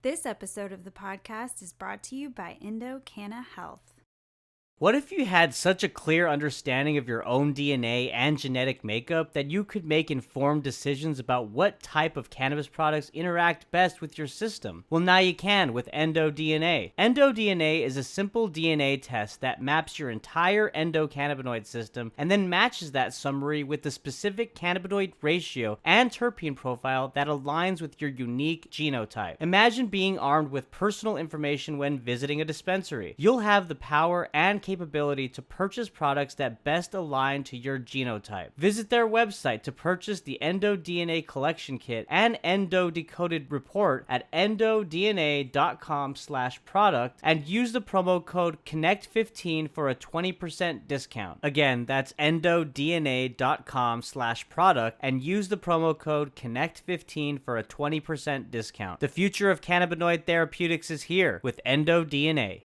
This episode of the podcast is brought to you by Canna Health. What if you had such a clear understanding of your own DNA and genetic makeup that you could make informed decisions about what type of cannabis products interact best with your system? Well, now you can with EndoDNA. EndoDNA is a simple DNA test that maps your entire endocannabinoid system and then matches that summary with the specific cannabinoid ratio and terpene profile that aligns with your unique genotype. Imagine being armed with personal information when visiting a dispensary. You'll have the power and capability to purchase products that best align to your genotype. Visit their website to purchase the EndoDNA collection kit and Endo Decoded report at endodna.com/product and use the promo code CONNECT15 for a 20% discount. Again, that's endodna.com/product and use the promo code CONNECT15 for a 20% discount. The future of cannabinoid therapeutics is here with EndoDNA.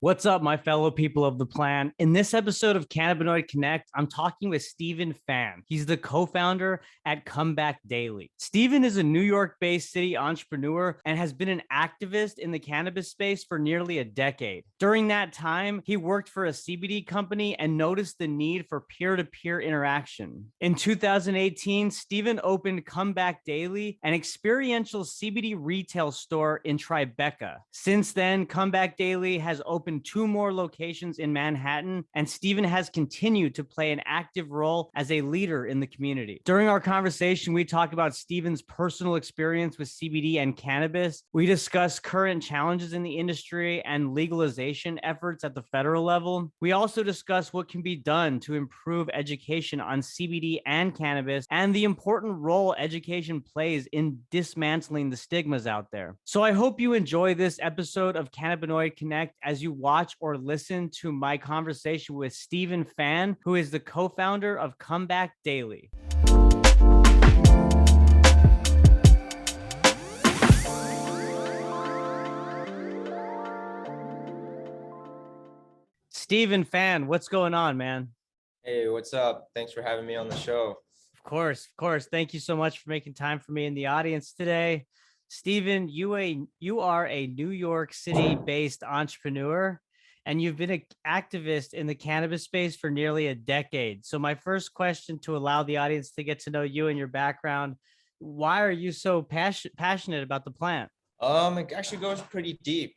What's up, my fellow people of the plan? In this episode of Cannabinoid Connect, I'm talking with Stephen Phan. He's the co-founder at Comeback Daily. Stephen is a New York-based city entrepreneur and has been an activist in the cannabis space for nearly a decade. During that time, he worked for a CBD company and noticed the need for peer-to-peer interaction. In 2018, Stephen opened Comeback Daily, an experiential CBD retail store in Tribeca. Since then, Comeback Daily has opened 2 more locations in Manhattan, and Stephen has continued to play an active role as a leader in the community. During our conversation, we talk about Stephen's personal experience with CBD and cannabis. We discuss current challenges in the industry and legalization efforts at the federal level. We also discuss what can be done to improve education on CBD and cannabis and the important role education plays in dismantling the stigmas out there. So I hope you enjoy this episode of Cannabinoid Connect as you watch or listen to my conversation with Stephen Phan, who is the co-founder of Comeback Daily. Stephen Phan, what's going on, man? Hey, what's up? Thanks for having me on the show. Of course, of course. Thank you so much for making time for me in the audience today. Stephen, you are a New York City-based entrepreneur, and you've been an activist in the cannabis space for nearly a decade. So my first question to allow the audience to get to know you and your background, why are you so passionate about the plant? It actually goes pretty deep.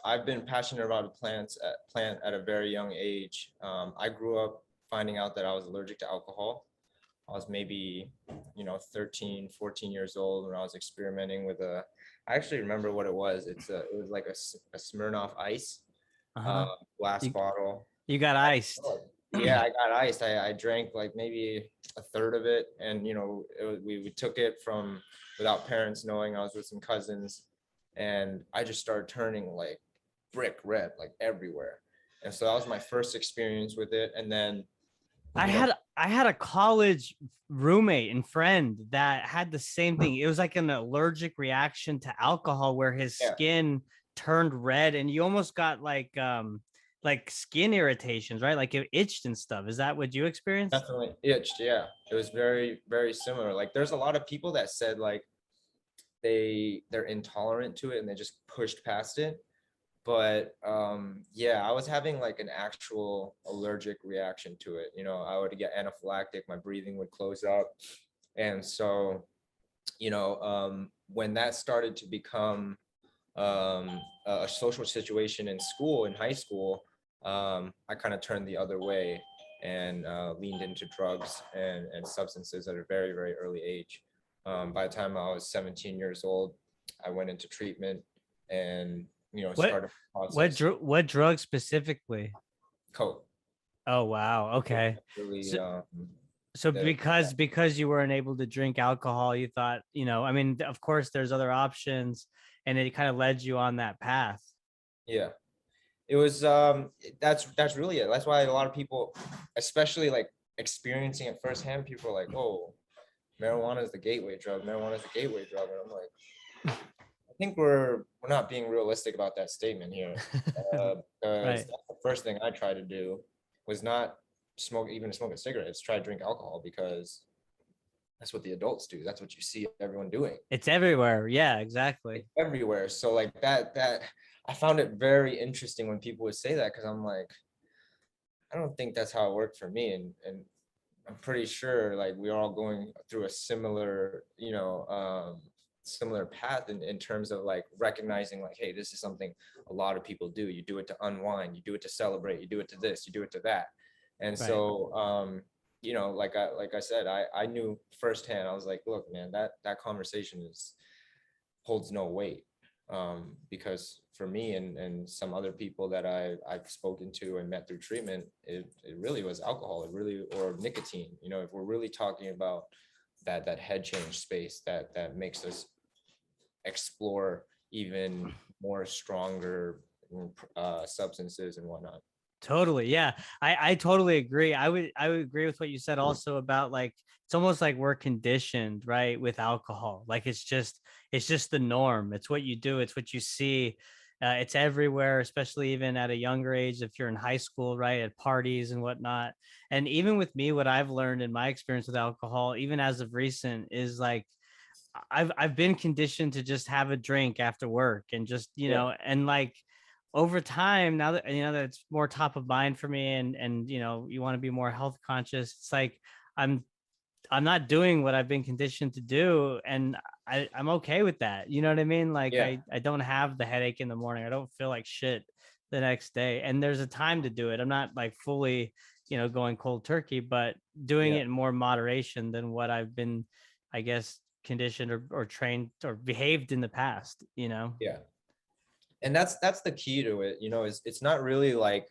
I've been passionate about plant at a very young age. I grew up finding out that I was allergic to alcohol. I was maybe, 13, 14 years old when I was experimenting with I actually remember what it was. It was like a Smirnoff Ice Uh-huh. glass You, bottle. you got iced. Yeah, I got iced. I drank like maybe a third of it, and we took it from without parents knowing. I was with some cousins, and I just started turning like brick red, like everywhere. And so that was my first experience with it. And then, I you know, had I had a college roommate and friend that had the same thing. It was like an allergic reaction to alcohol where his yeah, skin turned red and you almost got like skin irritations, right? Like it itched and stuff. Is that what you experienced? definitely itched. Yeah, it was very, very similar. Like there's a lot of people that said like they're intolerant to it and they just pushed past it. But yeah, I was having like an actual allergic reaction to it. I would get anaphylactic, my breathing would close up. And so, when that started to become a social situation in school, in high school, I kind of turned the other way and leaned into drugs and substances at a very, very early age. By the time I was 17 years old, I went into treatment and What started the process. what drug specifically? Coke. Oh wow. Coke Okay. really So so the because you weren't able to drink alcohol, you thought, I mean, of course there's other options and it kind of led you on that path. yeah. It was that's really it. That's why a lot of people, especially like experiencing it firsthand, people are like, oh, marijuana is the gateway drug. Marijuana is the gateway drug. And I'm like, I think we're not being realistic about that statement here. Right. That's the first thing I tried to do was not smoke a cigarette. It's try to drink alcohol because that's what the adults do. That's what you see everyone doing. It's everywhere. Yeah, exactly. It's everywhere. So like that I found it very interesting when people would say that, because I'm like, I don't think that's how it worked for me. And I'm pretty sure like we're all going through a similar, similar path in terms of like recognizing like, hey, this is something a lot of people do. You do it to unwind, you do it to celebrate, you do it to this, you do it to that. And Right. so like I said, I knew firsthand. I was like, look, man, that conversation holds no weight. Because for me and some other people that I've spoken to and met through treatment, it really was alcohol, or nicotine. If we're really talking about that head change space that makes us explore even more stronger substances and whatnot. Totally. Yeah. I totally agree. I would agree with what you said also about like it's almost like we're conditioned, right, with alcohol. Like it's just the norm. It's what you do, it's what you see. It's everywhere, especially even at a younger age if you're in high school, right, at parties and whatnot. And even with me, what I've learned in my experience with alcohol, even as of recent, is like I've been conditioned to just have a drink after work and just, Yeah, and like over time, now that that it's more top of mind for me and you want to be more health conscious, it's like I'm I'm not doing what I've been conditioned to do, and I'm okay with that. You know what I mean? Like yeah, I don't have the headache in the morning. I don't feel like shit the next day. And there's a time to do it. I'm not like fully, going cold turkey, but doing yeah, it in more moderation than what I've been, I guess, conditioned or trained or behaved in the past. yeah. And that's the key to it. Is it's not really like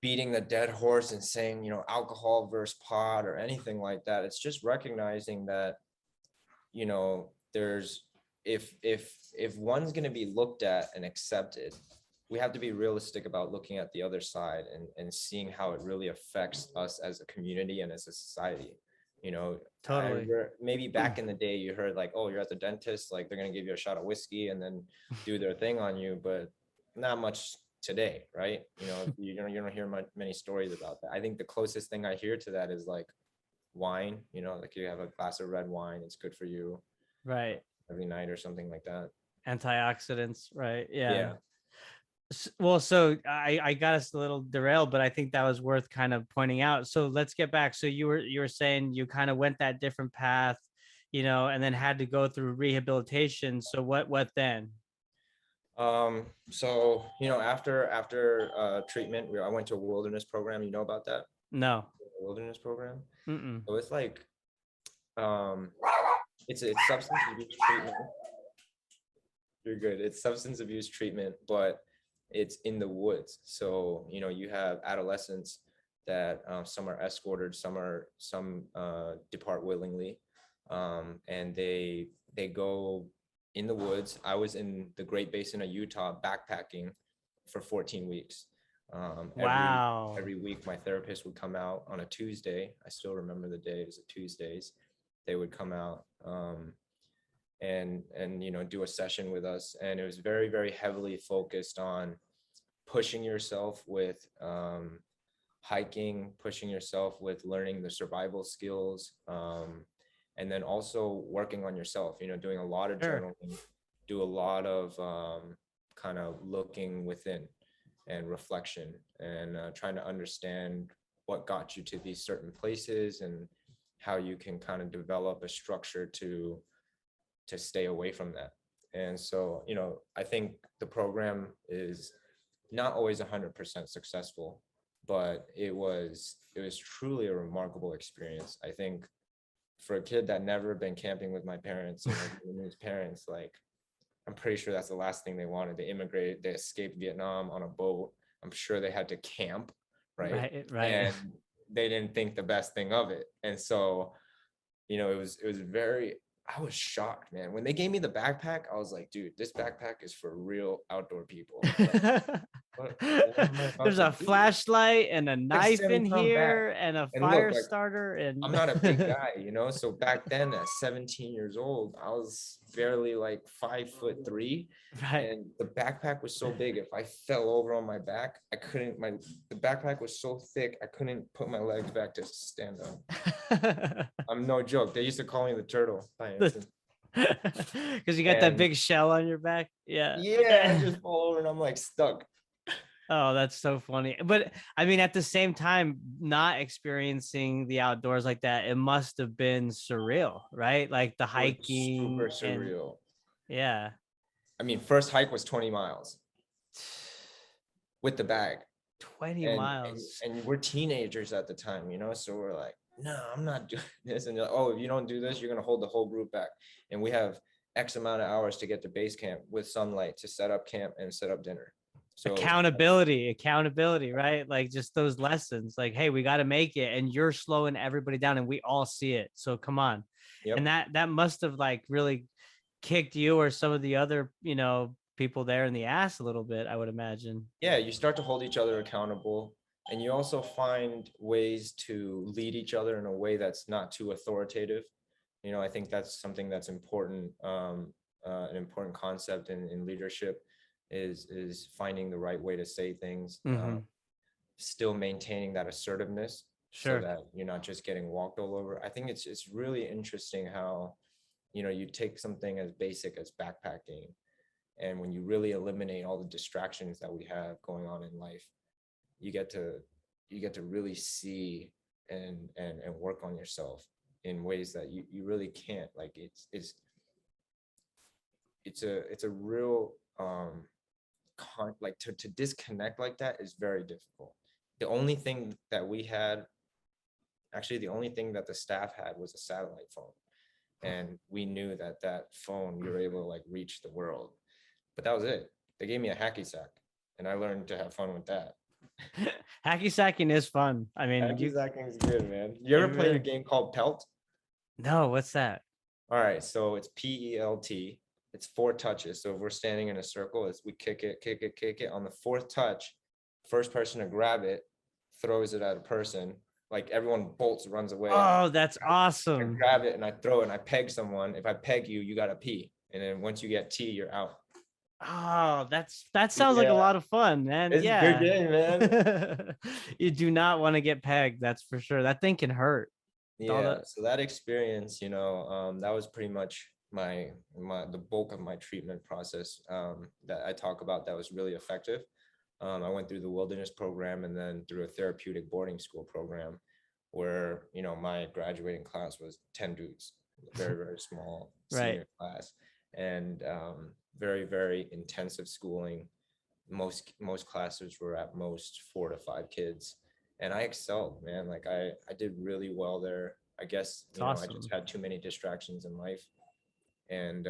beating the dead horse and saying, alcohol versus pot or anything like that. It's just recognizing that, there's if one's going to be looked at and accepted, we have to be realistic about looking at the other side and seeing how it really affects us as a community and as a society. Totally. Maybe back in the day you heard like, oh, you're at the dentist, like they're going to give you a shot of whiskey and then do their thing on you, but not much today, right? You don't hear many stories about that. I think the closest thing I hear to that is like wine. Like you have a glass of red wine, it's good for you Right. every night or something like that. Antioxidants. Right. Yeah. Yeah. Well, so I got us a little derailed, but I think that was worth kind of pointing out. So let's get back. So you were saying you kind of went that different path, and then had to go through rehabilitation. So what then? So after treatment, I went to a wilderness program. You know about that? No. A wilderness program. Mm-mm. So it's like um it's substance abuse treatment. You're good. It's substance abuse treatment, but it's in the woods. So you have adolescents that some are escorted, some depart willingly, and they go in the woods. I was in the Great Basin of Utah backpacking for 14 weeks. Wow. Every week, my therapist would come out on a Tuesday. I still remember the day. It was a Tuesdays. They would come out. And do a session with us, and it was very, very heavily focused on pushing yourself with hiking, pushing yourself with learning the survival skills, and then also working on yourself, doing a lot of Sure. journaling, do a lot of kind of looking within and reflection, and trying to understand what got you to these certain places and how you can kind of develop a structure to stay away from that. And so, I think the program is not always 100% successful, but it was truly a remarkable experience. I think for a kid that never been camping with my parents and his parents, like I'm pretty sure that's the last thing they wanted. They immigrated, they escaped Vietnam on a boat. I'm sure they had to camp, right? Right. Right. And they didn't think the best thing of it. And so, it was very, I was shocked, man. When they gave me the backpack, I was like, dude, this backpack is for real outdoor people. What am I about There's to a do? flashlight and a Like knife in 70-pound bag. here and a And look, fire like starter I'm and not a big guy, so back then at 17 years old, I was barely like 5'3", right. and the backpack was so big. If I fell over on my back, I couldn't. The backpack was so thick, I couldn't put my legs back to stand up. I'm no joke. They used to call me the turtle by instance. Because you got that And big shell on your back. Yeah. yeah, I just fall over and I'm like stuck. Oh, that's so funny. But I mean, at the same time, not experiencing the outdoors like that, it must have been surreal, right? Like the It was super hiking and surreal. yeah. I mean, first hike was 20 miles with the bag. 20 and miles. and we're teenagers at the time, so we're like, no, I'm not doing this. And they're like, oh, if you don't do this, you're gonna hold the whole group back. And we have X amount of hours to get to base camp with sunlight to set up camp and set up dinner. So Accountability, right? Like just those lessons, like, hey, we got to make it, and you're slowing everybody down, and we all see it. So come on. And yep. that must have like really kicked you or some of the other, people there in the ass a little bit, I would imagine. Yeah, you start to hold each other accountable, and you also find ways to lead each other in a way that's not too authoritative. I think that's something that's important. An important concept in leadership is finding the right way to say things, Mm-hmm. still maintaining that assertiveness so Sure. that you're not just getting walked all over. I think it's really interesting how, you take something as basic as backpacking, and when you really eliminate all the distractions that we have going on in life, you get to really see and work on yourself in ways that you really can't. Like it's a real like to disconnect like that is very difficult. The only thing that we had, actually the only thing that the staff had, was a satellite phone, and we knew that that phone, you were able to like reach the world, but that was it. They gave me a hacky sack, and I learned to have fun with that. Hacky sacking is fun. I mean, Hacky sacking is good, man. You ever played a really. game called Pelt? No, what's that? All right, so it's PELT. It's 4 touches. So if we're standing in a circle, we kick it, kick it, kick it. On the fourth touch, first person to grab it throws it at a person. Like everyone bolts, runs away. Oh, that's I awesome. grab it and I throw it and I peg someone. If I peg you, you got to pee. And then once you get T, you're out. Oh, that sounds like a Yeah, lot of fun, man. it's a good Yeah. game, man. You do not want to get pegged, that's for sure. That thing can hurt. All Yeah, the so that experience, that was pretty much the bulk of my treatment process, that I talk about, that was really effective. I went through the wilderness program and then through a therapeutic boarding school program where, my graduating class was 10 dudes, very, very small right. senior class, and very, very intensive schooling. Most classes were at most 4 to 5 kids, and I excelled, man. Like I did really well there. I guess, It's I just awesome. had too many distractions in life, and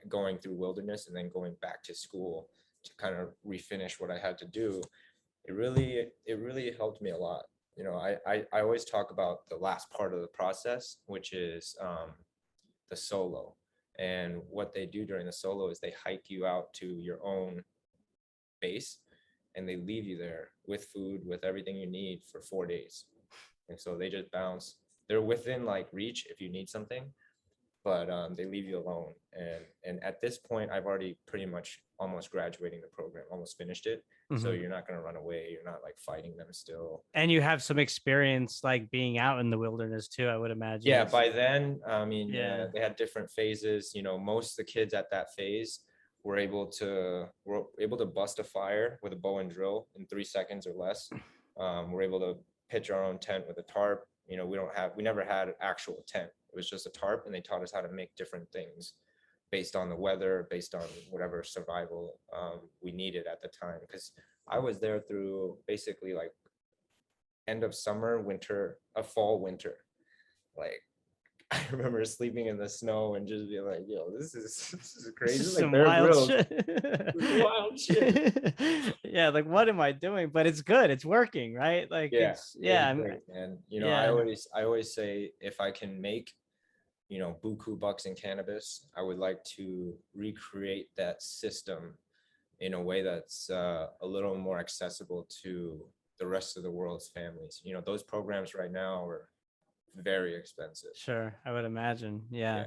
going through wilderness and then going back to school to kind of refinish what I had to do, it really helped me a lot. I always talk about the last part of the process, which is the solo. And what they do during the solo is they hike you out to your own base, and they leave you there with food, with everything you need for 4 days. And so they just bounce. They're within like reach if you need something, but they leave you alone. And at this point, I've already pretty much almost graduating the program, almost finished it. So Mhm. you're not going to run away. You're not like fighting them still. And you have some experience like being out in the wilderness too, I would imagine. Yeah, by then, I mean, Yeah. they had different phases. Most of the kids at that phase were able to bust a fire with a bow and drill in 3 seconds or less. We're able to pitch our own tent with a tarp. We never had an actual tent. It was just a tarp, and they taught us how to make different things based on the weather, based on whatever survival we needed at the time. Because I was there through basically like end of summer, winter, a fall, winter. Like I remember sleeping in the snow and just being like, "Yo, this is This crazy. is This is like some Bear wild Grylls. shit. This is wild shit." Yeah, like what am I doing? But it's good. It's working, right? Like Yeah, it's it yeah, was I'm great, man. I yeah. always say, if I can make, buku bucks in cannabis, I would like to recreate that system in a way that's a little more accessible to the rest of the world's families. You know, those programs right now are very expensive. Sure, I would imagine. Yeah. Yeah.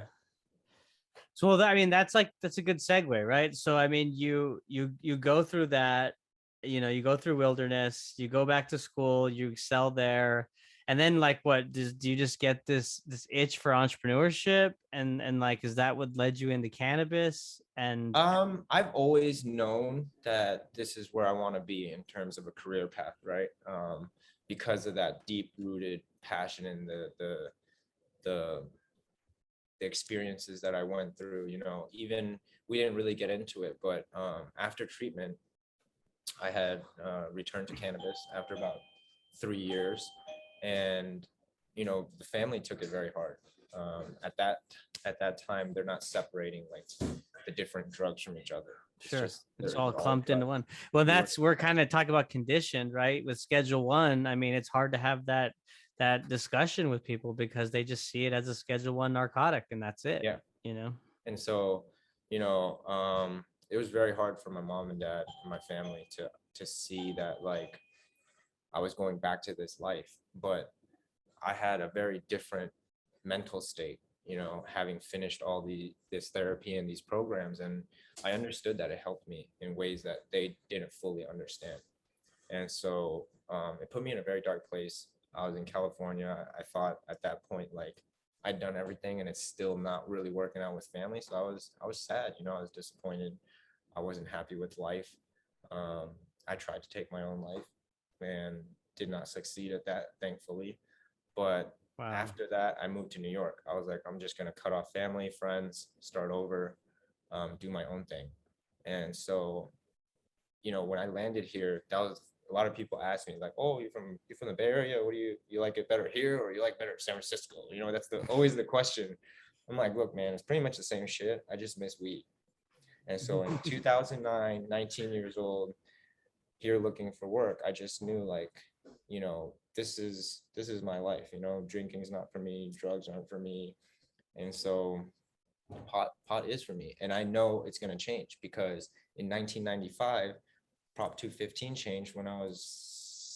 So, well, I mean, that's a good segue, right? So, I mean, you go through that, you go through wilderness, you go back to school, you excel there, and then like, what do you just get this itch for entrepreneurship, and like, is that what led you into cannabis? And I've always known that this is where I want to be in terms of a career path, right? Because of that deep rooted passion and the the experiences that I went through. You know, even we didn't really get into it, but after treatment, I had returned to cannabis after about 3 years, and you know, the family took it very hard. At that time, they're not separating like the different drugs from each other. It's sure, just it's they're all all clumped into drugs. one. Well, We were, we're kind of talking about conditioned, right? With Schedule One, I mean, it's hard to have that discussion with people because they just see it as a Schedule One narcotic, and that's it. yeah. You know. And so, you know, it was very hard for my mom and dad and my family to see that like I was going back to this life, but I had a very different mental state, you know, having finished all this therapy and these programs, and I understood that it helped me in ways that they didn't fully understand. And so it put me in a very dark place. I was in California. I thought at that point like I'd done everything and it's still not really working out with family. So I was sad, you know, I was disappointed. I wasn't happy with life. Um, I tried to take my own life and did not succeed at that, thankfully. But Wow. after that, I moved to New York. I was like, I'm just gonna cut off family, friends, start over, do my own thing. And so, you know, when I landed here, that was a lot of people ask me like, "Oh, you're from the Bay Area? What do you like it better here, or you like better San Francisco?" You know, that's the always the question. I'm like, look, man, it's pretty much the same shit. I just miss weed. And so in 2009, 19 years old, here looking for work, I just knew like, you know, this is my life. You know, drinking is not for me, drugs aren't for me, and so pot is for me. And I know it's gonna change because in 1995, Prop 215 changed when I was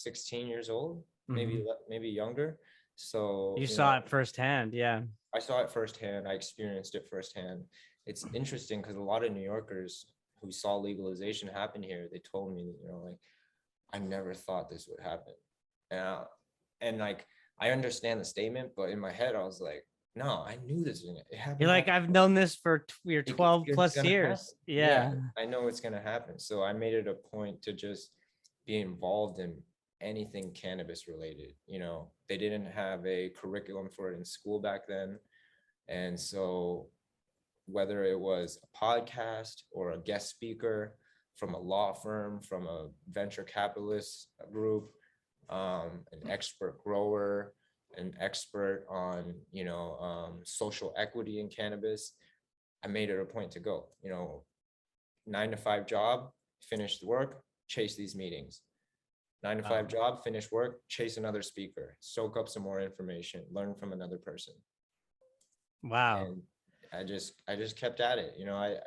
16 years old, Mhm. maybe younger. So You you saw know, it firsthand, yeah. I saw it firsthand. I experienced it firsthand. It's interesting because a lot of New Yorkers who saw legalization happen here, they told me, you know, like I never thought this would happen. Uh, and like I understand the statement, but in my head I was like, no, I knew this was gonna it You're happened like, back. I've known this for your It's 12 it's plus gonna happen. years. Yeah, Yeah. I know it's gonna happen. So I made it a point to just be involved in anything cannabis related. You know, they didn't have a curriculum for it in school back then. And so whether it was a podcast or a guest speaker from a law firm, from a venture capitalist group, an expert grower, an expert on, you know, social equity in cannabis, I made it a point to go, you know, 9 to 5 job, finish the work, chase these meetings. 9 to 5 Wow. job, finish work, chase another speaker, soak up some more information, learn from another person. Wow. And I just kept at it. You know, I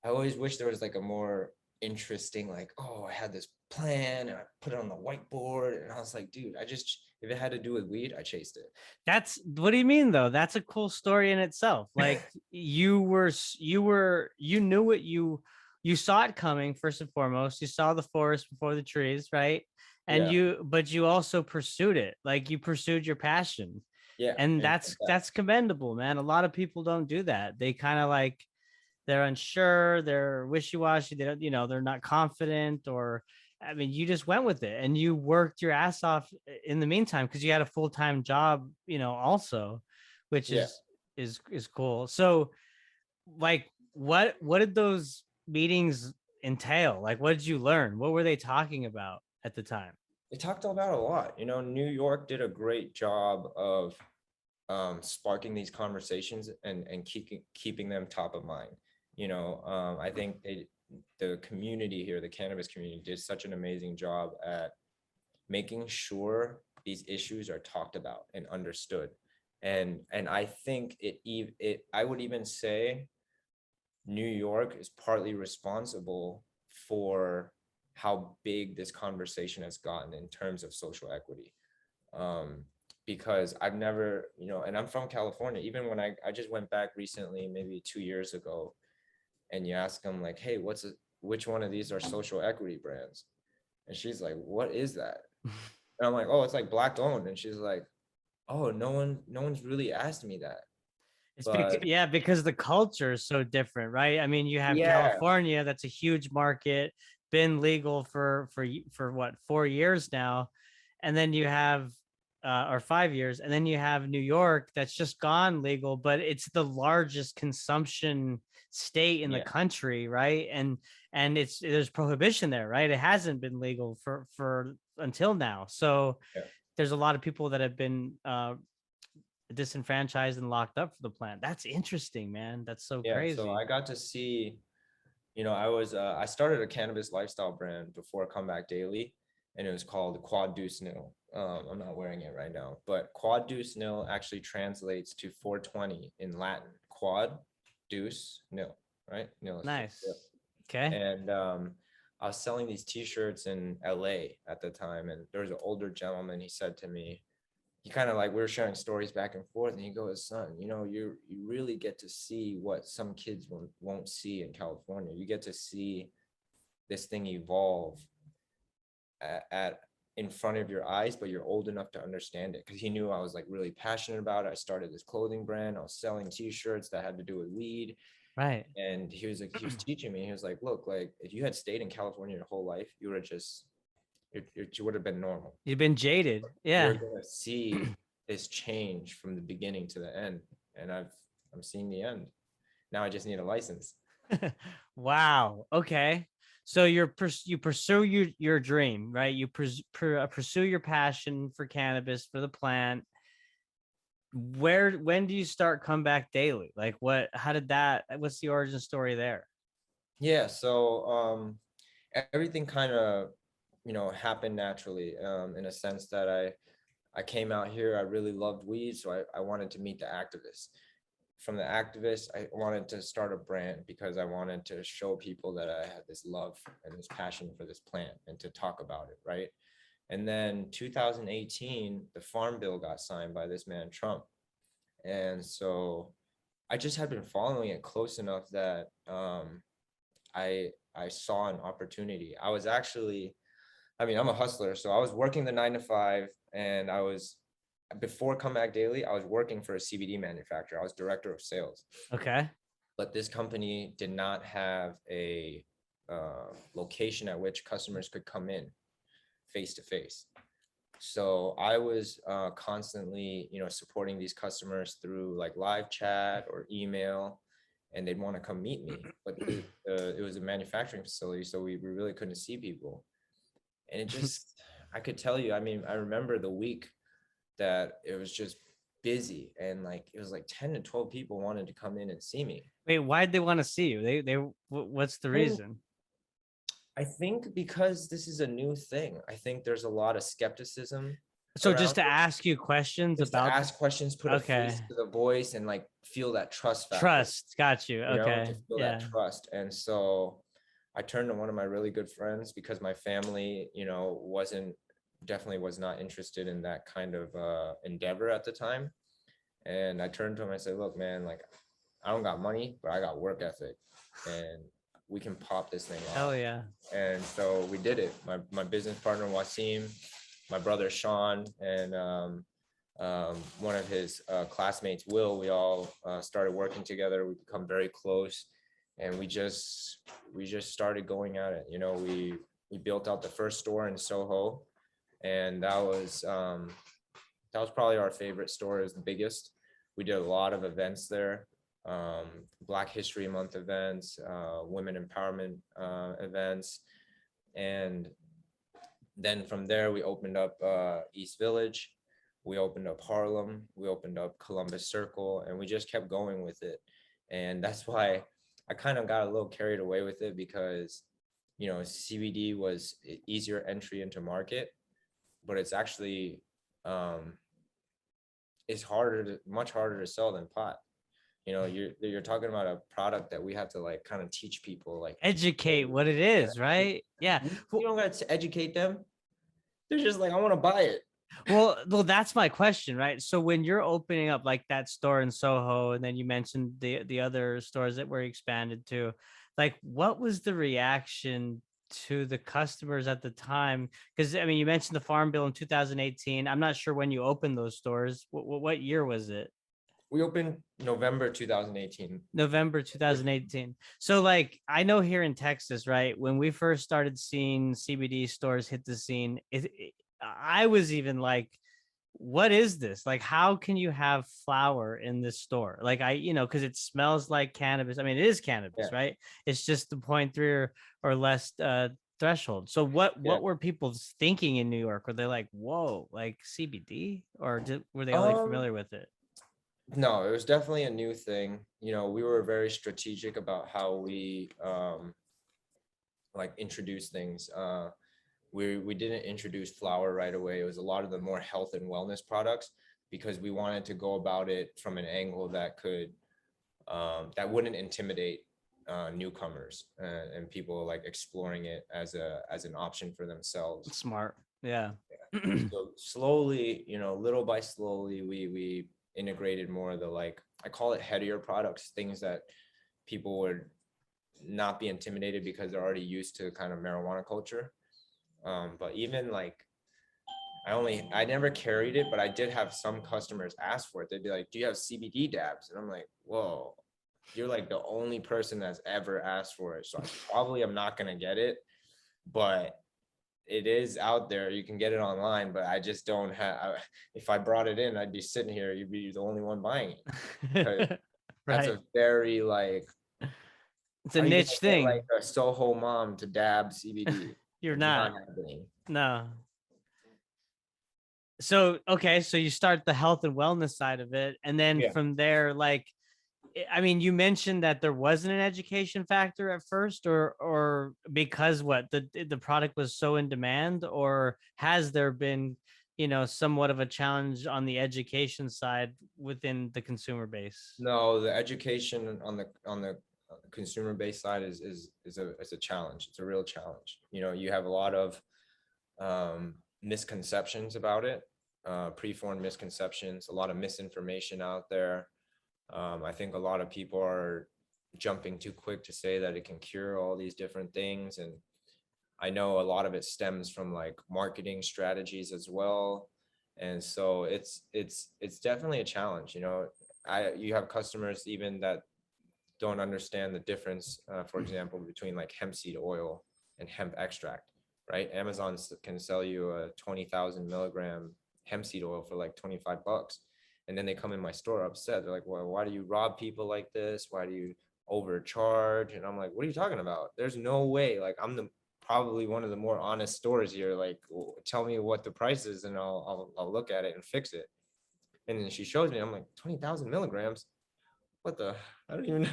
always wish there was like a more interesting, like, oh, I had this plan and I put it on the whiteboard. And I was like, dude, if it had to do with weed, I chased it. That's what do you mean though? That's a cool story in itself. Like you knew what you saw it coming first and foremost. You saw the forest before the trees, right? And Yeah. but you also pursued it. Like you pursued your passion. Yeah. And And that's commendable, man. A lot of people don't do that. They kind of like they're unsure, they're wishy-washy, they don't, they're not confident, or I mean, you just went with it and you worked your ass off in the meantime because you had a full-time job, also, which yeah, is cool. So, like, what did those meetings entail? Like, what did you learn? What were they talking about at the time? they talked about a lot. You know, New York did a great job of sparking these conversations and keeping them top of mind. You know, I think the community here, the cannabis community, did such an amazing job at making sure these issues are talked about and understood. And I think it I would even say New York is partly responsible for how big this conversation has gotten in terms of social equity. Um, because I've never, and I'm from California. Even when I just went back recently, maybe 2 years ago, and you ask them like, hey, which one of these are social equity brands? And she's like, what is that? And I'm like, oh, it's like Black owned. And she's like, oh, no one's really asked me that. It's But because the culture is so different, right? I mean, you have yeah, California, that's a huge market, been legal for what, 4 years now, and then you have or 5 years, and then you have New York that's just gone legal, but it's the largest consumption state in the yeah, country, right? And it's there's prohibition there, right? It hasn't been legal for until now, so yeah, there's a lot of people that have been disenfranchised and locked up for the plant. That's interesting, man. That's so yeah. So crazy. I got to see, I started a cannabis lifestyle brand before Comeback Daily, and it was called Quad Deuce Nil. I'm not wearing it right now, but Quad Deuce Nil actually translates to 420 in Latin. Quad Deuce Nil, right? Nil is four. Nice. Okay. And I was selling these T-shirts in LA at the time, and there was an older gentleman. He said to me, he kind of like we were sharing stories back and forth, and he goes, "Son, you really get to see what some kids won't see in California. You get to see this thing evolve at in front of your eyes, but you're old enough to understand it." Because he knew I was like really passionate about it. I started this clothing brand. I was selling T-shirts that had to do with weed, Right. and he was teaching me. He was like, "Look, like if you had stayed in California your whole life, you would have just it would have been normal. You've been jaded. You're Yeah. gonna see this change from the beginning to the end, and I'm seeing the end. Now I just need a license." Wow. Okay. So you pursue your dream, right? You pursue your passion for cannabis, for the plant. When do you start Comeback Daily? Like how did that, what's the origin story there? Yeah, so everything kind of happened naturally, in a sense that I came out here. I really loved weed, so I wanted to meet the activists. From the activists, I wanted to start a brand because I wanted to show people that I had this love and this passion for this plant and to talk about it, right? And then 2018, the Farm Bill got signed by this man Trump, and so I just had been following it close enough that I saw an opportunity. I was actually, I mean, I'm a hustler, so I was working the 9 to 5, and I was before Comeback Daily, I was working for a CBD manufacturer. I was director of sales, Okay. but this company did not have a location at which customers could come in face to face. So I was constantly, supporting these customers through like live chat or email, and they'd want to come meet me. But it was a manufacturing facility, so we really couldn't see people. And it just, I could tell you, I mean, I remember the week that it was just busy, and like it was like 10 to 12 people wanted to come in and see me. Wait, why'd they want to see you? What's the And reason? I think because this is a new thing, I think there's a lot of skepticism So just around to it. ask you questions Just to about, ask questions, put a face okay, to the voice, and like feel that trust factor, trust. Got you. to Okay. feel that Yeah. trust. And so I turned to one of my really good friends because my family, definitely was not interested in that kind of endeavor at the time. And I turned to him and I said, look, man, like I don't got money, but I got work ethic, and we can pop this thing off. Hell yeah. And so we did it. My business partner Wasim, my brother Sean, and one of his classmates Will. We all started working together. We become very close, and we just started going at it. We built out the first store in Soho, and that was probably our favorite store. It was the biggest. We did a lot of events there, Black History Month events, women empowerment events. And then from there, we opened up East Village. We opened up Harlem. We opened up Columbus Circle, and we just kept going with it. And that's why I kind of got a little carried away with it, because, CBD was easier entry into market, but it's actually, it's much harder to sell than pot. You're talking about a product that we have to like kind of teach people, like, Educate hey, what it is, right? Yeah. you don't got to educate them. They're just like, I want to buy it. Well, that's my question, right? So when you're opening up like that store in Soho, and then you mentioned the other stores that were expanded to, like, what was the reaction to the customers at the time? Because I mean, you mentioned the Farm Bill in 2018. I'm not sure when you opened those stores. What year was it? We opened November 2018. November 2018. So like I know here in Texas, right, when we first started seeing CBD stores hit the scene, I was even like, what is this? Like, how can you have flower in this store? Like because it smells like cannabis. I mean, it is cannabis, Yeah. right? It's just the 0.3 or less threshold. So what Yeah. were people thinking in New York? Were they like, whoa, like CBD, or were they only Um, familiar with it? no, it was definitely a new thing. We were very strategic about how we like introduce things. We didn't introduce flower right away. It was a lot of the more health and wellness products because we wanted to go about it from an angle that wouldn't intimidate newcomers and people like exploring it as an option for themselves. Smart. Yeah. So slowly, little by slowly, we integrated more of the, like, I call it headier products, things that people would not be intimidated because they're already used to kind of marijuana culture. But even like I never carried it, but I did have some customers ask for it. They'd be like, "Do you have CBD dabs?" And I'm like, "Whoa, you're like the only person that's ever asked for it, so I probably am not gonna get it, but it is out there. You can get it online, but I just don't have. If I brought it in, I'd be sitting here. You'd be the only one buying it because that's Right. a very like. It's a How are you gonna niche get thing. like a Soho mom to dab CBD? You're It's not not. happening. No. So, okay. So you start the health and wellness side of it. And then Yeah. from there, like, I mean, you mentioned that there wasn't an education factor at first, or because what the product was so in demand, or has there been, somewhat of a challenge on the education side within the consumer base? No, the education on the consumer based side is a challenge. It's a real challenge. You have a lot of misconceptions about it, preformed misconceptions, a lot of misinformation out there. I think a lot of people are jumping too quick to say that it can cure all these different things, and I know a lot of it stems from like marketing strategies as well. And so it's definitely a challenge. You have customers even that don't understand the difference, for example, between like hemp seed oil and hemp extract, right? Amazon can sell you a 20,000 milligram hemp seed oil for like $25. And then they come in my store upset. They're like, well, why do you rob people like this? Why do you overcharge? And I'm like, what are you talking about? There's no way. Like, I'm the probably one of the more honest stores here. Like, tell me what the price is and I'll look at it and fix it. And then she shows me, I'm like, 20,000 milligrams. What the, I don't even,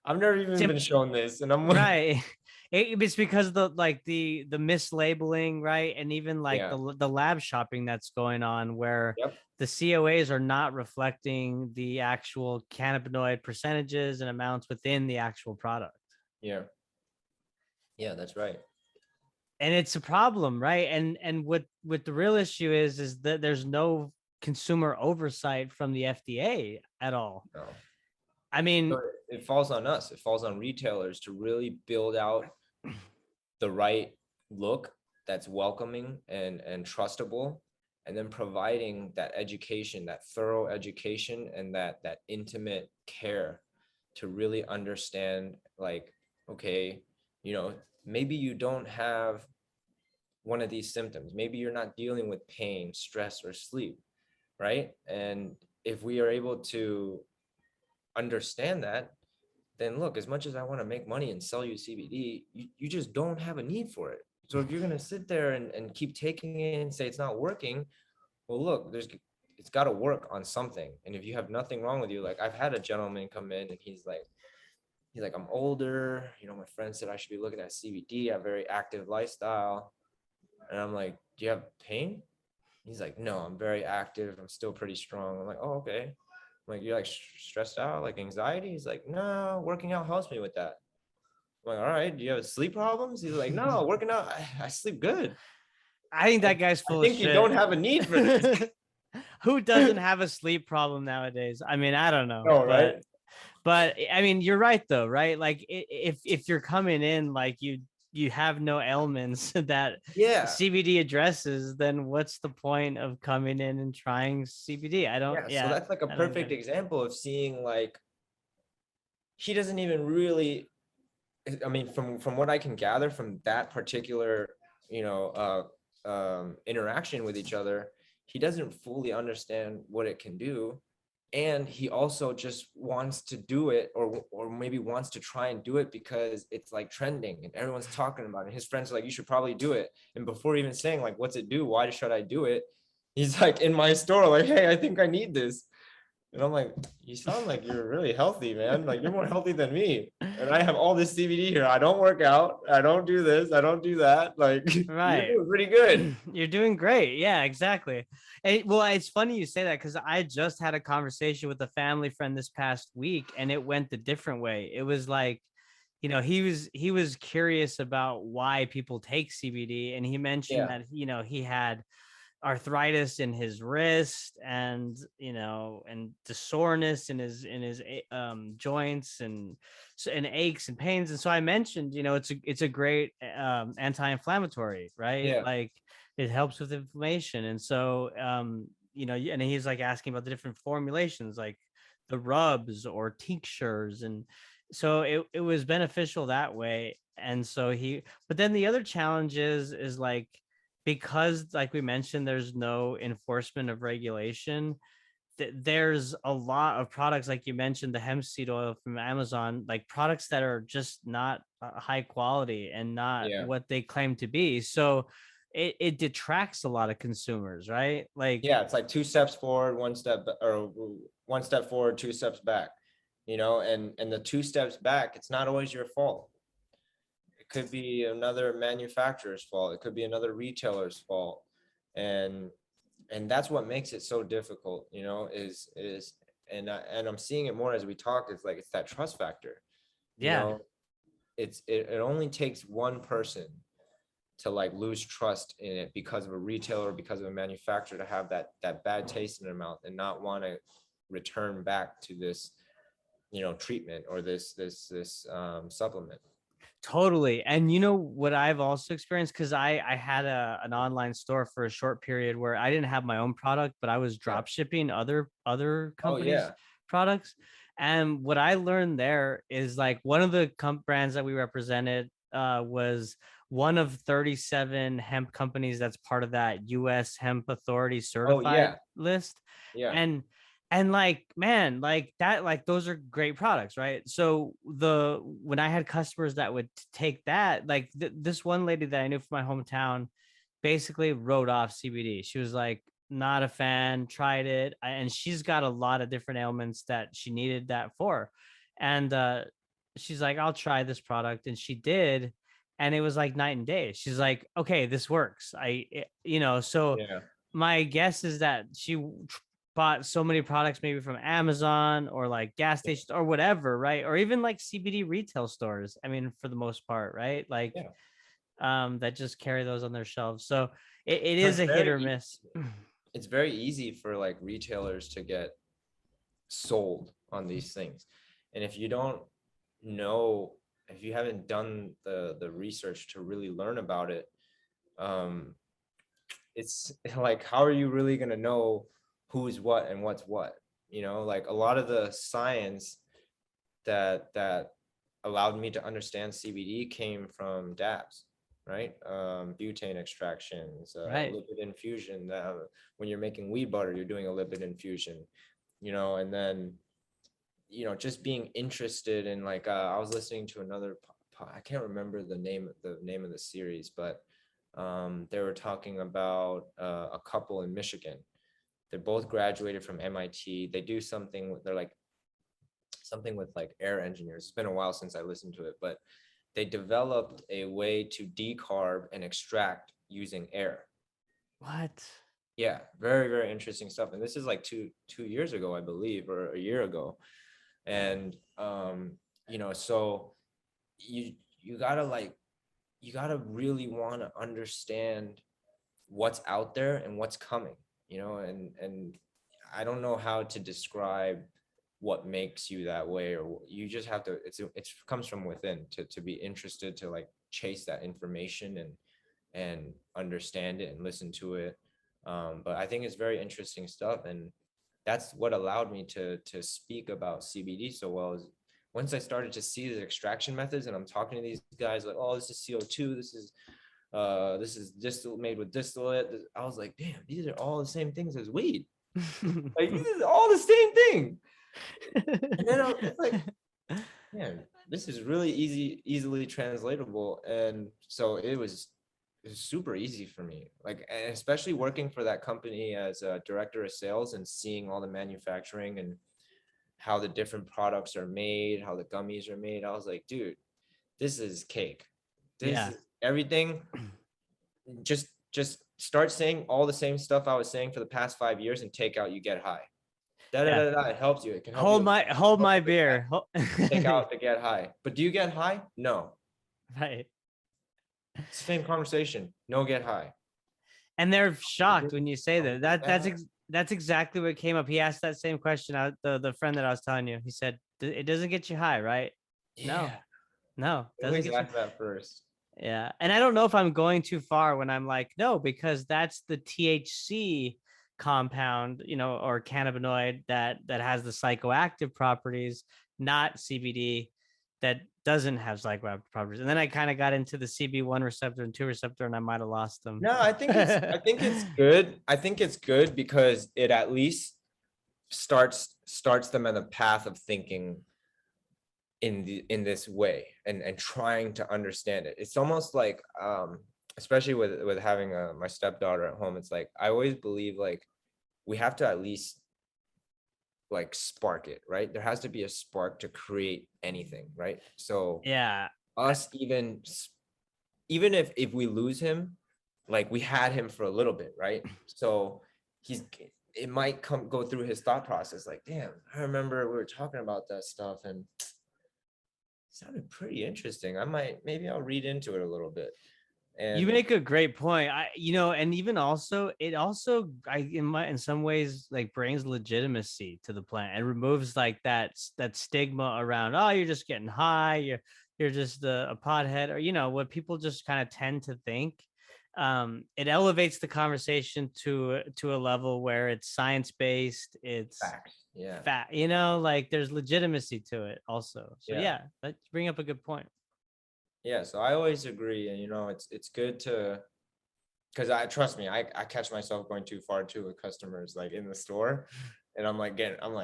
I've never even been shown this. And I'm like, Right. It's because of the mislabeling, right? And even like yeah, the lab shopping that's going on, where yep, the COAs are not reflecting the actual cannabinoid percentages and amounts within the actual product. yeah, yeah, that's right. And it's a problem, right? And what the real issue is that there's no consumer oversight from the FDA at all. No. I So mean, it falls on us. It falls on retailers to really build out the right look that's welcoming and trustable, and then providing that education, that thorough education, and that intimate care to really understand, like, okay, you know maybe you don't have one of these symptoms, maybe you're not dealing with pain, stress, or sleep, right? And if we are able to understand that, then look, as much as I want to make money and sell you CBD, you just don't have a need for it. So if you're going to sit there and keep taking it and say it's not working, well, look, it's got to work on something. And if you have nothing wrong with you, like I've had a gentleman come in and he's like, I'm older. My friend said I should be looking at CBD. I have a very active lifestyle. And I'm like, do you have pain? He's like, no, I'm very active. I'm still pretty strong. I'm like, oh, okay. I'm like, you're like stressed out, like anxiety? He's like, no, working out helps me with that. I'm like, all right, do you have sleep problems? He's like, no, working out, I sleep good. I think that Like, guy's I full of think you don't shit. have a need for this. Who doesn't have a sleep problem nowadays? I mean, I don't know, No, right? but I mean, you're right though, right? Like if you're coming in like you have no ailments that Yeah. CBD addresses, then what's the point of coming in and trying CBD? Yeah. So that's like a I don't get perfect it. example of seeing like he doesn't even really, I mean, from what I can gather from that particular, interaction with each other, he doesn't fully understand what it can do, and he also just wants to do it, or maybe wants to try and do it because it's like trending and everyone's talking about it. His friends are like, you should probably do it, and before even saying like, what's it do? Why should I do it? He's like in my store, like, hey, I think I need this. And I'm like, you sound like you're really healthy, man. Like you're more healthy than me. And I have all this CBD here. I don't work out. I don't do this. I don't do that. Like you're Right. doing pretty good. You're doing great. Yeah, exactly. And well, it's funny you say that because I just had a conversation with a family friend this past week and it went the different way. It was like, he was curious about why people take CBD, and he mentioned Yeah. that he had arthritis in his wrist, and and the soreness in his joints, and aches and pains. And so I mentioned, it's a great anti-inflammatory, right? Yeah. Like it helps with inflammation. And so and he's like asking about the different formulations, like the rubs or tinctures. And so it was beneficial that way. And so but then the other challenge is like, because like we mentioned, there's no enforcement of regulation. There's a lot of products, like you mentioned, the hemp seed oil from Amazon, like products that are just not high quality and not Yeah. what they claim to be. So it detracts a lot of consumers, right? Like, Yeah. It's like two steps forward, or one step forward, two steps back, and the two steps back, it's not always your fault. It could be another manufacturer's fault. It could be another retailer's fault. And that's what makes it so difficult, and I'm seeing it more as we talk. It's like it's that trust factor, you yeah, know. It only takes one person to like lose trust in it because of a retailer or because of a manufacturer to have that bad taste in their mouth and not want to return back to this, treatment or this supplement. totally. And you know what I've also experienced, because I had an online store for a short period where I didn't have my own product, but I was Yeah. drop shipping other Oh companies' yeah. products. And what I learned there is like one of the brands that we represented was one of 37 hemp companies that's part of that US Hemp Authority Oh certified yeah. list. Yeah. And like, man, like that, like those are great products, right? So when I had customers that would take that, like this one lady that I knew from my hometown basically wrote off CBD. She was like, not a fan, tried it, and she's got a lot of different ailments that she needed that for. And she's like, I'll try this product, and she did, and it was like night and day. She's like, okay, this works. So Yeah. my guess is that she bought so many products, maybe from Amazon or like gas stations or whatever, right? Or even like CBD retail stores. I mean, for the most part, right? Like Yeah. that just carry those on their shelves. So it So is a hit or miss. it's very easy for like retailers to get sold on these things. And if you don't know, if you haven't done the research to really learn about it, um, it's like, how are you really going to know who's what and what's what? Like a lot of the science that allowed me to understand CBD came from dabs, right? Butane extractions, Right. lipid infusion. When you're making weed butter, you're doing a lipid infusion, and then just being interested in like I was listening to another I can't remember the name of the series, but they were talking about a couple in Michigan. They both graduated from MIT. They do they're like something with like air engineers. It's been a while since I listened to it, but they developed a way to decarb and extract using air. What? Yeah, very, very interesting stuff. And this is like two years ago, I believe, or a year ago. And so you you gotta like you gotta really want to understand what's out there and what's coming, and I don't know how to describe what makes you that way, or you just have to, it comes from within to be interested, to like chase that information and understand it and listen to it. But I think it's very interesting stuff, and that's what allowed me to speak about CBD so well. Is once I started to see the extraction methods, and I'm talking to these guys like, oh, this is CO2, this is made with distillate. I was like, damn, these are all the same things as weed. Like, this is all the same thing. And then it's like, man, this is really easily translatable. And so it was super easy for me. Like, and especially working for that company as a director of sales and seeing all the manufacturing and how the different products are made, how the gummies are made. I was like, dude, this is cake. This Yeah. is everything. Just start saying all the same stuff I was saying for the past 5 years and take out, you get high. Da da Yeah. da da. It helps you. It can help you Hold my beer. take out to get high. But do you get high? No. Right. It's the same conversation. No get high. And they're shocked when you say Oh, that. That's exactly what came up. He asked that same question out the friend that I was telling you. He said, it doesn't get you high, right? yeah. No. No, I doesn't always get you. ask that first. Yeah. And I don't know if I'm going too far when I'm like, no, because that's the THC compound, or cannabinoid that has the psychoactive properties, not CBD that doesn't have psychoactive properties. And then I kind of got into the CB1 receptor and 2 receptor, and I might have lost them. No, I think it's good. I think it's good because it at least starts them on the path of thinking in this way, and trying to understand it. It's almost like, especially with having my stepdaughter at home, it's like I always believe like we have to at least like spark it, right? There has to be a spark to create anything, right? So Yeah. us, even if we lose him, like we had him for a little bit, right? So he's it might go through his thought process like, damn, I remember we were talking about that stuff and sounded pretty interesting. Maybe I'll read into it a little bit. You And make a great point. And even also, it also, in some ways, like brings legitimacy to the plant and removes like that stigma around, oh, you're just getting high, you're just a pothead, or what people just kind of tend to think. It elevates the conversation to a level where it's science based, it's facts. Yeah. fat, like there's legitimacy to it also. So Yeah. yeah, that bring up a good point. Yeah. So I always agree. And it's good to, because trust me, I catch myself going too far too with customers like in the store. And I'm like,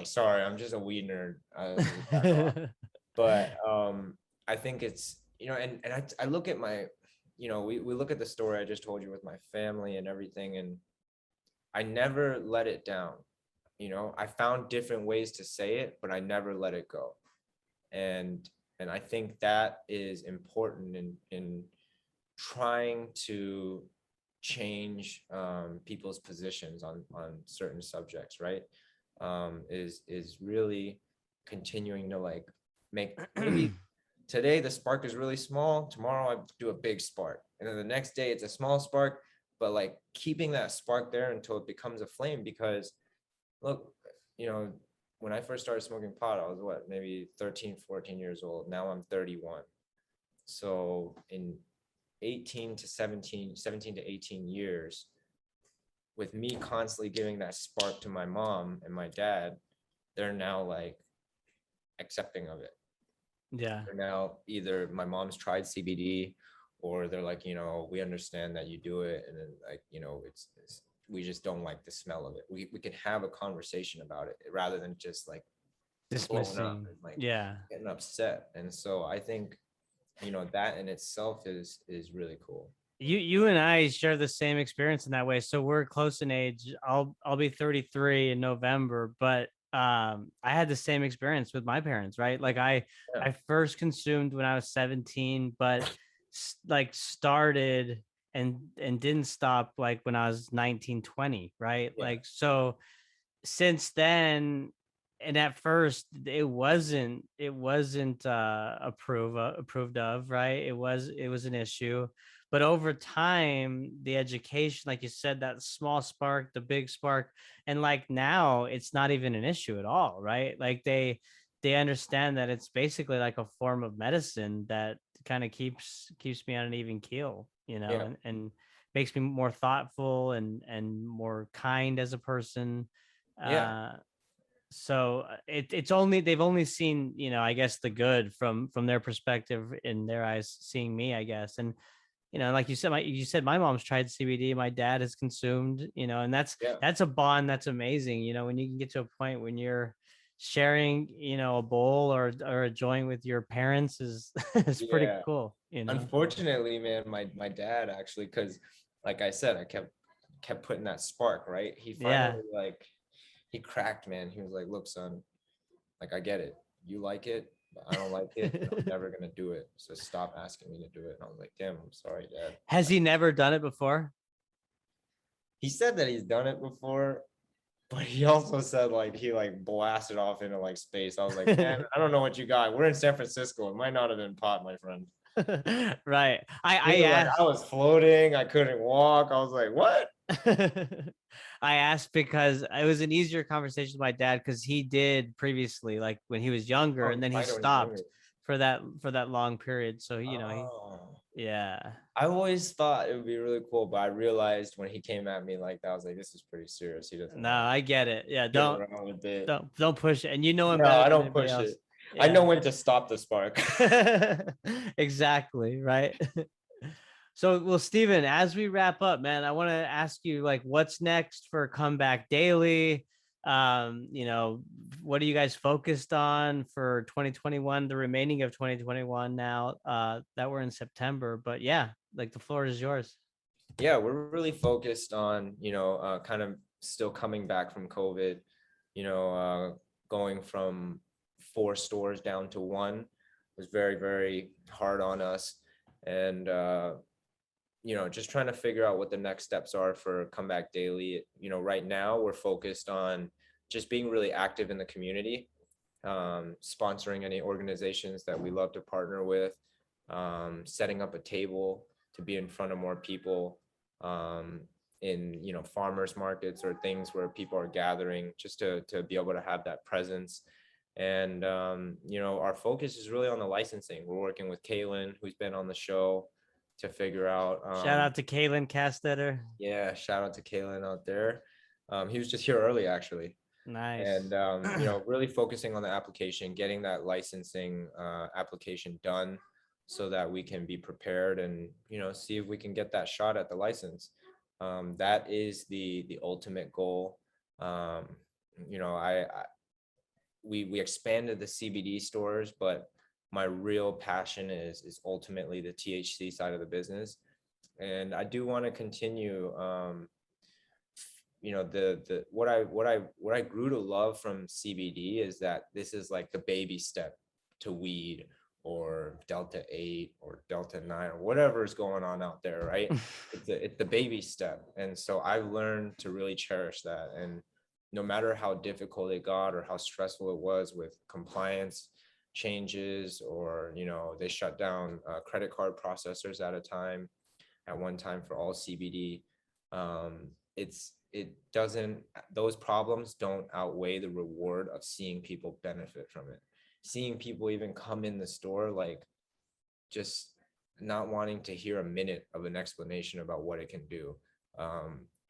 sorry, I'm just a weed nerd. But I think it's, and I look at my, we look at the story I just told you with my family and everything, and I never let it down. I found different ways to say it, but I never let it go. And I think that is important in trying to change people's positions on certain subjects, right? Is really continuing to like make, maybe today the spark is really small, tomorrow I do a big spark, and then the next day it's a small spark, but like keeping that spark there until it becomes a flame. Because look, when I first started smoking pot, I was what, maybe 13, 14 years old. Now I'm 31. So in 17 to 18 years, with me constantly giving that spark to my mom and my dad, they're now like accepting of it. Yeah. They're now, either my mom's tried CBD, or they're like, we understand that you do it. And then like, we just don't like the smell of it. We can have a conversation about it rather than just like blowing up Dismissing. and like Yeah. getting upset. And so I think, that in itself is really cool. You and I share the same experience in that way. So we're close in age. I'll be 33 in November, but I had the same experience with my parents, right? Like Yeah. I first consumed when I was 17, but like started and didn't stop like when I was 19, 20, right? Yeah. Like, so since then, and at first it wasn't approved of, right? It was an issue, but over time the education, like you said, that small spark, the big spark, and like now it's not even an issue at all, right? Like they understand that it's basically like a form of medicine that kind of keeps me on an even keel, Yeah. and makes me more thoughtful and more kind as a person. Yeah. uh so it's only, they've only seen, I guess, the good from their perspective, in their eyes, seeing me, I guess. And like you said, my mom's tried CBD, my dad has consumed, and that's Yeah. that's a bond that's amazing, when you can get to a point when you're sharing, a bowl or a joint with your parents is is pretty Yeah. cool. Unfortunately, man, my dad actually, because like I said, I kept putting that spark, right? He finally Yeah. like he cracked, man. He was like, look, son, like I get it. You like it, but I don't like it, and I'm never gonna do it. So stop asking me to do it. And I was like, damn, I'm sorry, dad. Has he never done it before? He said that he's done it before, but he also said like he like blasted off into like space. I was like, man, I don't know what you got. We're in San Francisco. It might not have been pot, my friend. Right. I He I was like, I asked. was floating. I couldn't walk. I was like, what? I asked because it was an easier conversation with my dad, because he did previously, like when he was younger, Oh, and he then he tried it when he was stopped younger. for that long period. So he Oh. yeah. I always thought it would be really cool, but I realized when he came at me like that, I was like, this is pretty serious. He doesn't No, want I get it. Yeah, to get around with it. don't push it, and you know him No, better I than don't anybody push else. it. I know Yeah. when to stop the spark. Exactly, right. So, well, Steven, as we wrap up, man, I want to ask you, like, what's next for Comeback Daily? What are you guys focused on for 2021, the remaining of 2021 now, that we're in September? But yeah, like, the floor is yours. Yeah, we're really focused on, kind of still coming back from COVID, you know, going from 4 stores down to one was very, very hard on us. And, just trying to figure out what the next steps are for Comeback Daily. Right now we're focused on just being really active in the community, sponsoring any organizations that we love to partner with, setting up a table to be in front of more people, um, in farmers markets or things where people are gathering, just to be able to have that presence. And our focus is really on the licensing. We're working with Kaylin, who's been on the show, to figure out. Shout out to Kaylin Castetter. Yeah, shout out to Kaylin out there. He was just here early actually. Nice. And really focusing on the application, getting that licensing application done so that we can be prepared and see if we can get that shot at the license. That is the ultimate goal. I we expanded the CBD stores, but my real passion is ultimately the THC side of the business, and I do want to continue. The what I grew to love from CBD is that this is like the baby step to weed or Delta 8 or Delta 9 or whatever is going on out there, right? It's the baby step. And so I've learned to really cherish that. And no matter how difficult it got or how stressful it was with compliance changes, or they shut down credit card processors at one time for all CBD. It doesn't, those problems don't outweigh the reward of seeing people benefit from it. Seeing people even come in the store, like just not wanting to hear a minute of an explanation about what it can do.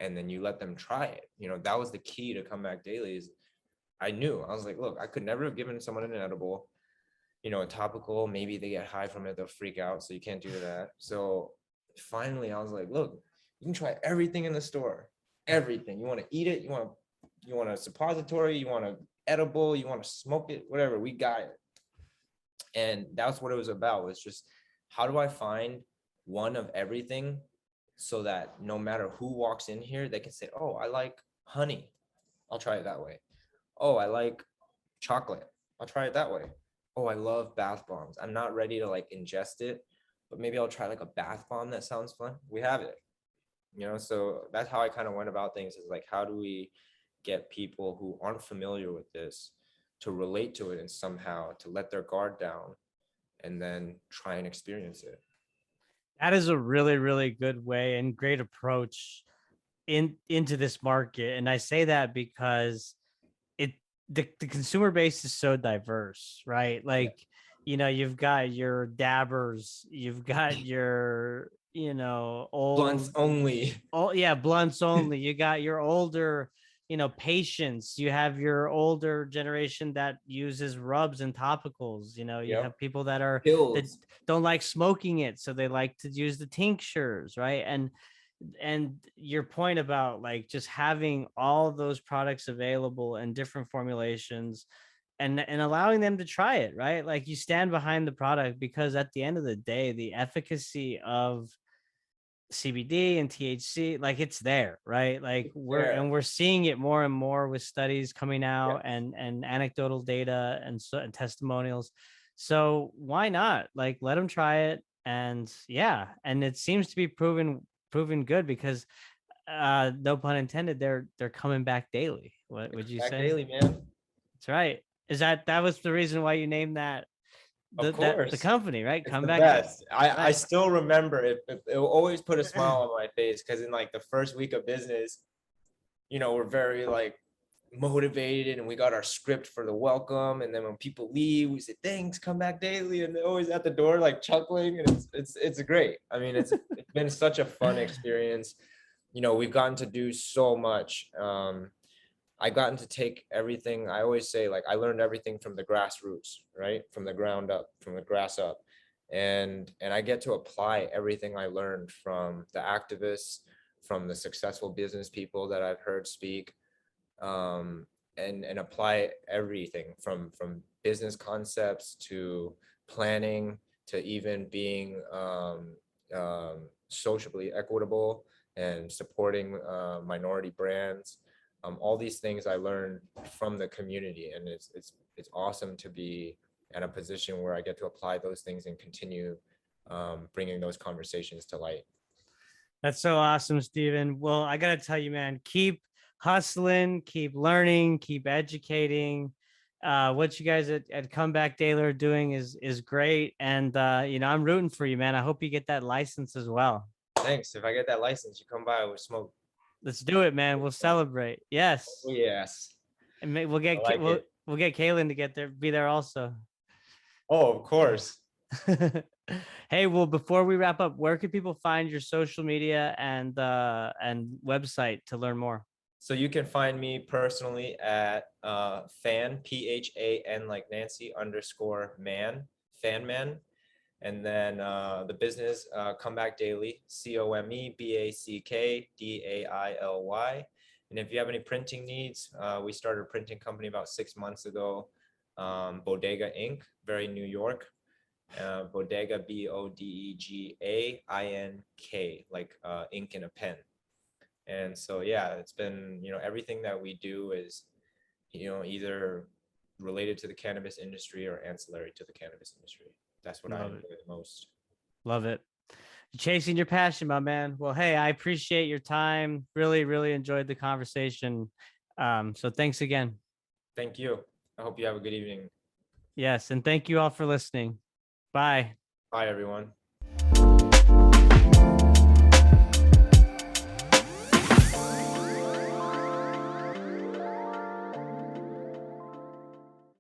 And then you let them try it. That was the key to Comeback Daily. Is I was like, look, I could never have given someone an edible, a topical, maybe they get high from it, they'll freak out. So you can't do that. So finally I was like, look, you can try everything in the store. Everything. You want to eat it, you want a suppository, you want an edible, you want to smoke it, whatever, we got it. And that's what it was about. Was just, how do I find one of everything so that no matter who walks in here, they can say, oh, I like honey, I'll try it that way. Oh, I like chocolate, I'll try it that way. Oh, I love bath bombs. I'm not ready to like ingest it, but maybe I'll try like a bath bomb that sounds fun. We have it, so that's how I kind of went about things, is like, how do we get people who aren't familiar with this to relate to it and somehow to let their guard down and then try and experience it. That is a really, really good way and great approach into this market. And I say that because it the consumer base is so diverse, right? Like, you've got your dabbers, you've got your, Blunts old, only. oh yeah, blunts only. You got your older, patients. You have your older generation that uses rubs and topicals. You Yep. have people that Pills. don't like smoking it, so they like to use the tinctures, right? And your point about like just having all those products available in different formulations and allowing them to try it, right? Like, you stand behind the product, because at the end of the day, the efficacy of CBD and THC, like, it's there, right? Like, we're seeing it more and more with studies coming out, Yes. and anecdotal data and testimonials. So why not, like, let them try it? And yeah, and it seems to be proven good, because no pun intended, they're coming back daily. What would you Back say? daily, man. That's right. That was the reason why you named that Of the course. company, right? It's Come the back. best. I Right. still remember it. It will always put a smile on my face, because in like the first week of business, we're very like motivated, and we got our script for the welcome. And then when people leave, we say, thanks, come back daily. And they're always at the door, like chuckling. And it's great. I mean, it's been such a fun experience. We've gotten to do so much. I gotten to take everything. I always say, like, I learned everything from the grassroots, right? From the ground up, from the grass up. And I get to apply everything I learned from the activists, from the successful business people that I've heard speak, um, and apply everything from business concepts to planning to even being socially equitable and supporting minority brands. All these things I learned from the community, and it's awesome to be in a position where I get to apply those things and continue bringing those conversations to light. That's so awesome, Steven. Well, I got to tell you, man, keep hustling, keep learning, keep educating. What you guys at Comeback Daily are doing is great. And, I'm rooting for you, man. I hope you get that license as well. Thanks. If I get that license, you come by with smoke. Let's do it, man. We'll celebrate. Yes. Oh, yes. And I like it. we'll get Kaylin to be there also. Oh, of course. Hey, well, before we wrap up, where can people find your social media and website to learn more? So you can find me personally at Phan, Phan, like Nancy _ Phan Man. And then the business, Comeback Daily, COMEBACKDAILY. And if you have any printing needs, we started a printing company about 6 months ago, Bodega Inc., very New York. Bodega, BODEGAINK, like ink in a pen. And so, yeah, it's been, everything that we do is, either related to the cannabis industry or ancillary to the cannabis industry. That's what I enjoy the most. Love it. Chasing your passion, my man. Well, hey, I appreciate your time. Really, really enjoyed the conversation. So thanks again. Thank you. I hope you have a good evening. Yes. And thank you all for listening. Bye. Bye, everyone.